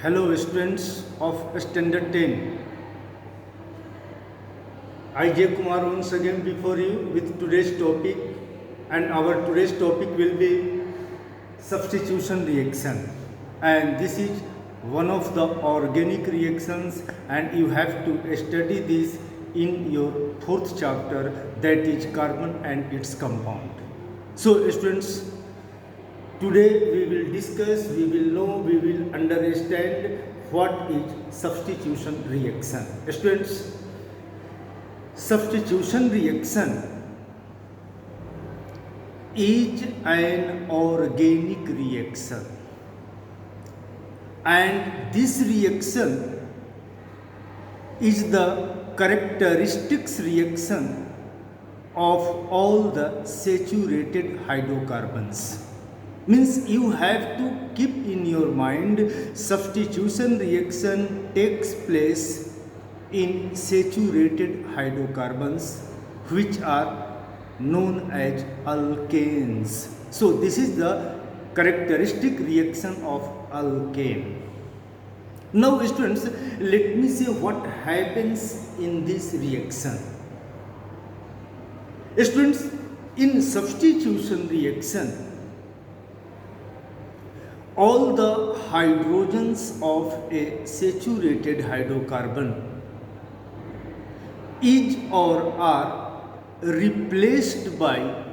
Hello students of Standard 10. I J Kumar once again before you with today's topic, and our today's topic will be substitution reaction, and this is one of the organic reactions, and you have to study this in your fourth chapter, that is carbon and its compound. So students, today we will discuss, we will know, we will understand what is substitution reaction. Students, substitution reaction is an organic reaction, and this reaction is the characteristics reaction of all the saturated hydrocarbons. Means you have to keep in your mind, substitution reaction takes place in saturated hydrocarbons, which are known as alkanes. So this is the characteristic reaction of alkane. Now students, let me say what happens in this reaction. Students, in substitution reaction, all the hydrogens of a saturated hydrocarbon is or are replaced by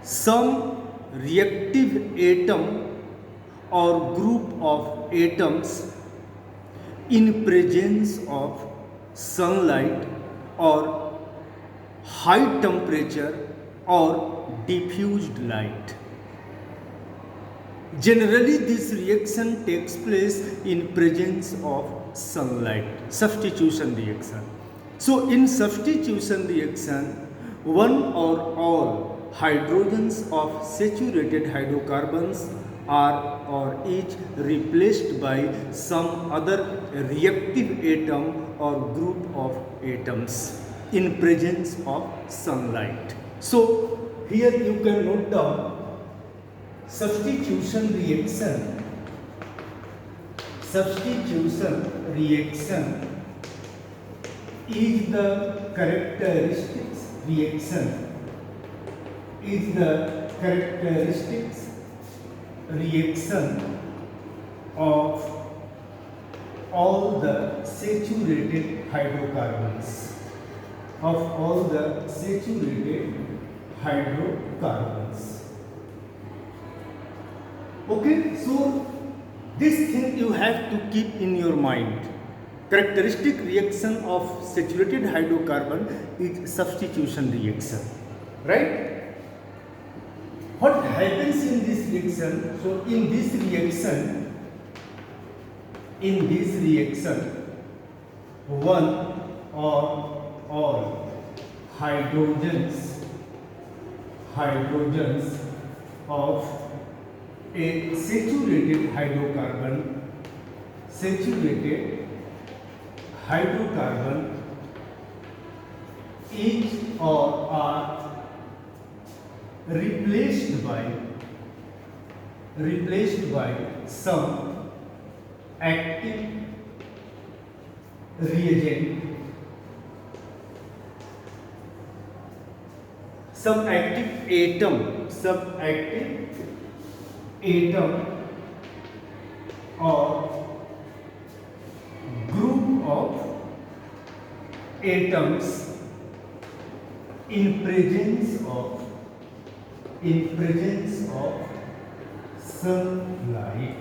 some reactive atom or group of atoms in presence of sunlight or high temperature or diffused light. Generally, this reaction takes place in presence of sunlight, substitution reaction. So, in substitution reaction, one or all hydrogens of saturated hydrocarbons are or is replaced by some other reactive atom or group of atoms in presence of sunlight. So, here you can note down substitution reaction is the characteristics reaction of all the saturated hydrocarbons Okay, so this thing you have to keep in your mind. Characteristic reaction of saturated hydrocarbon is substitution reaction, right? What happens in this reaction? So in this reaction, one or all hydrogens of a saturated hydrocarbon is or are replaced by some active reagent, some active atom or group of atoms in presence of sunlight.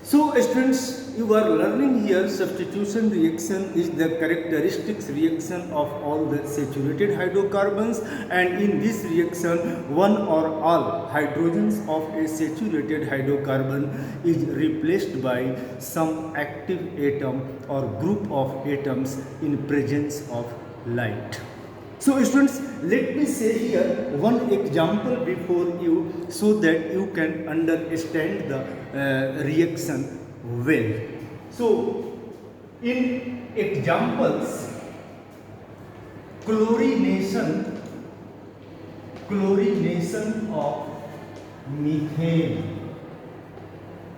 So students, you are learning here substitution reaction is the characteristics reaction of all the saturated hydrocarbons, and in this reaction one or all hydrogens of a saturated hydrocarbon is replaced by some active atom or group of atoms in presence of light. So students, let me say here one example before you so that you can understand the reaction well. So in examples, chlorination of methane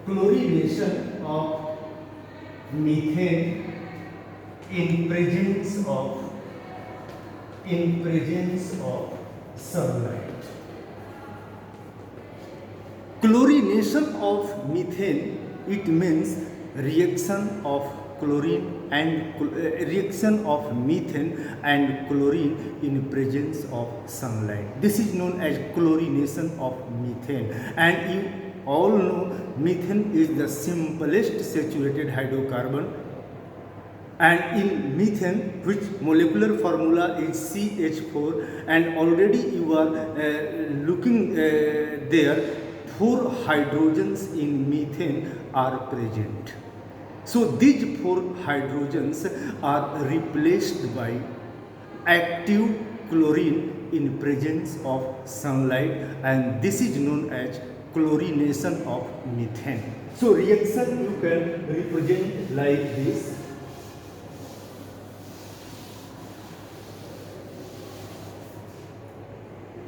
chlorination of methane in presence of sunlight. Chlorination of methane, it means reaction of chlorine and reaction of methane and chlorine in presence of sunlight. This is known as chlorination of methane. And you all know methane is the simplest saturated hydrocarbon, and in methane, which molecular formula is CH4, and already you are looking there, 4 hydrogens in methane are present. So these 4 hydrogens are replaced by active chlorine in presence of sunlight, and this is known as chlorination of methane. So reaction you can represent like this.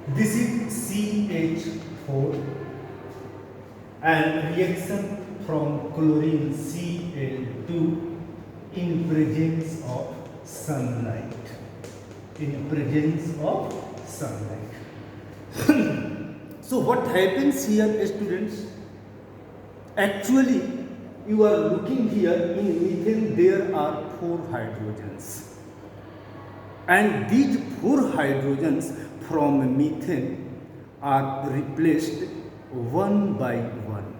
This is CH4 and reaction from chlorine Cl2 in presence of sunlight. In presence of sunlight. So what happens here, students? Actually, you are looking here in methane, there are 4 hydrogens. And these 4 hydrogens from methane are replaced one by one.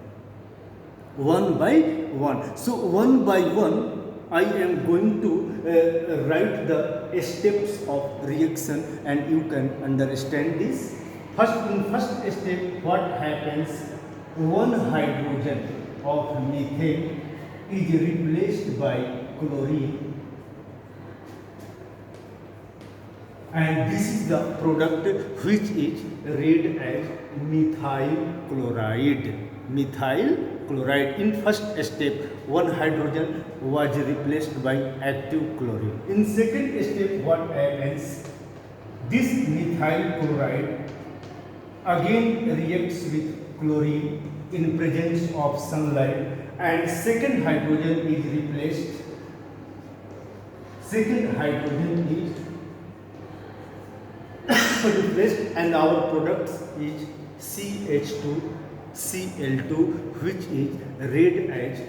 One by one. So one by one, I am going to write the steps of reaction, and you can understand this. In first step, what happens? One hydrogen of methane is replaced by chlorine, and this is the product which is read as methyl chloride. Methyl chloride. In first step, one hydrogen was replaced by active chlorine. In second step, what happens? This methyl chloride again reacts with chlorine in presence of sunlight, and second hydrogen is replaced. Second hydrogen is replaced, and our product is CH2Cl2, which is read as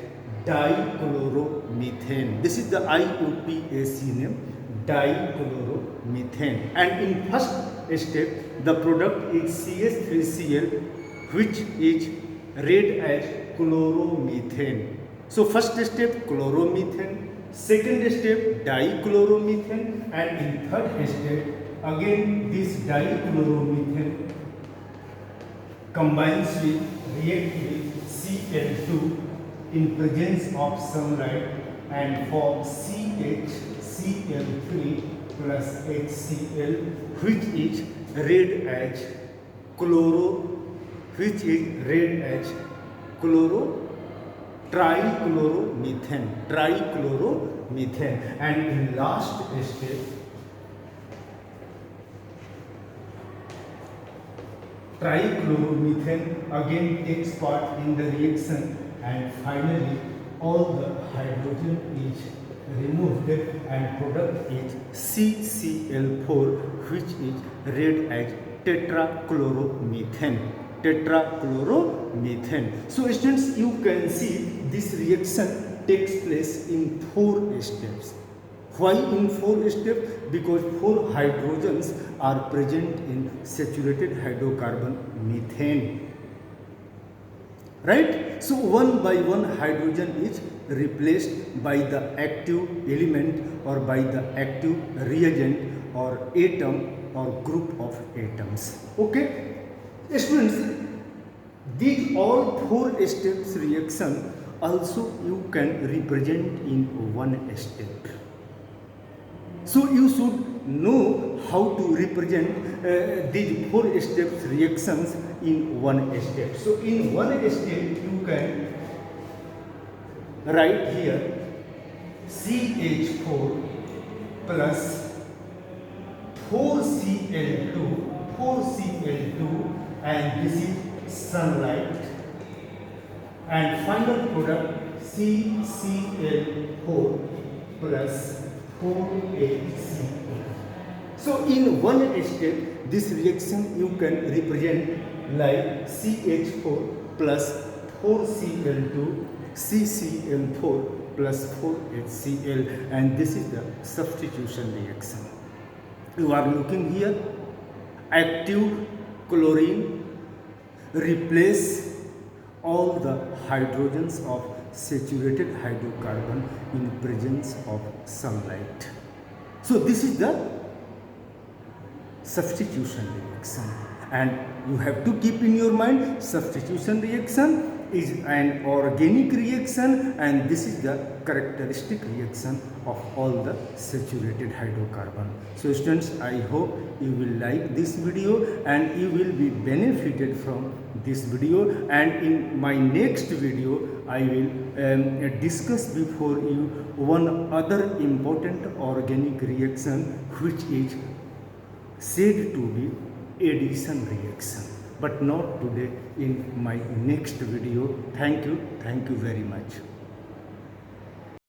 dichloromethane. This is the IUPAC name, dichloromethane. And in first step, the product is CH3Cl, which is read as chloromethane. So first step, chloromethane. Second step, dichloromethane. And in third step, again this dichloromethane combines with, react with Cl2 in presence of sunlight and form CHCl3 plus HCl, which is read as trichloromethane. And in last step, trichloromethane again takes part in the reaction, and finally all the hydrogen is removed and product is CCl4, which is read as tetrachloromethane. So students, you can see this reaction takes place in 4 steps. Why in 4 steps? Because 4 hydrogens are present in saturated hydrocarbon methane. Right? So one by one hydrogen is replaced by the active element or by the active reagent or atom or group of atoms. Okay? Students, these all 4 steps reaction also you can represent in one step. So you should know how to represent these 4 steps reactions in one step. So in one step you can write here CH4 plus 4Cl2, and this is sunlight, and final product CCl4 plus 4HCl. So in one step, this reaction you can represent like CH4 plus 4Cl2 CCl4 plus 4HCl, and this is the substitution reaction. You are looking here, active chlorine replace all the hydrogens of saturated hydrocarbon in presence of sunlight. So this is the substitution reaction, and you have to keep in your mind substitution reaction is an organic reaction, and this is the characteristic reaction of all the saturated hydrocarbon. So students, I hope you will like this video and you will be benefited from this video, and in my next video I will discuss before you one other important organic reaction which is said to be addition reaction, but not today, in my next video. Thank you very much.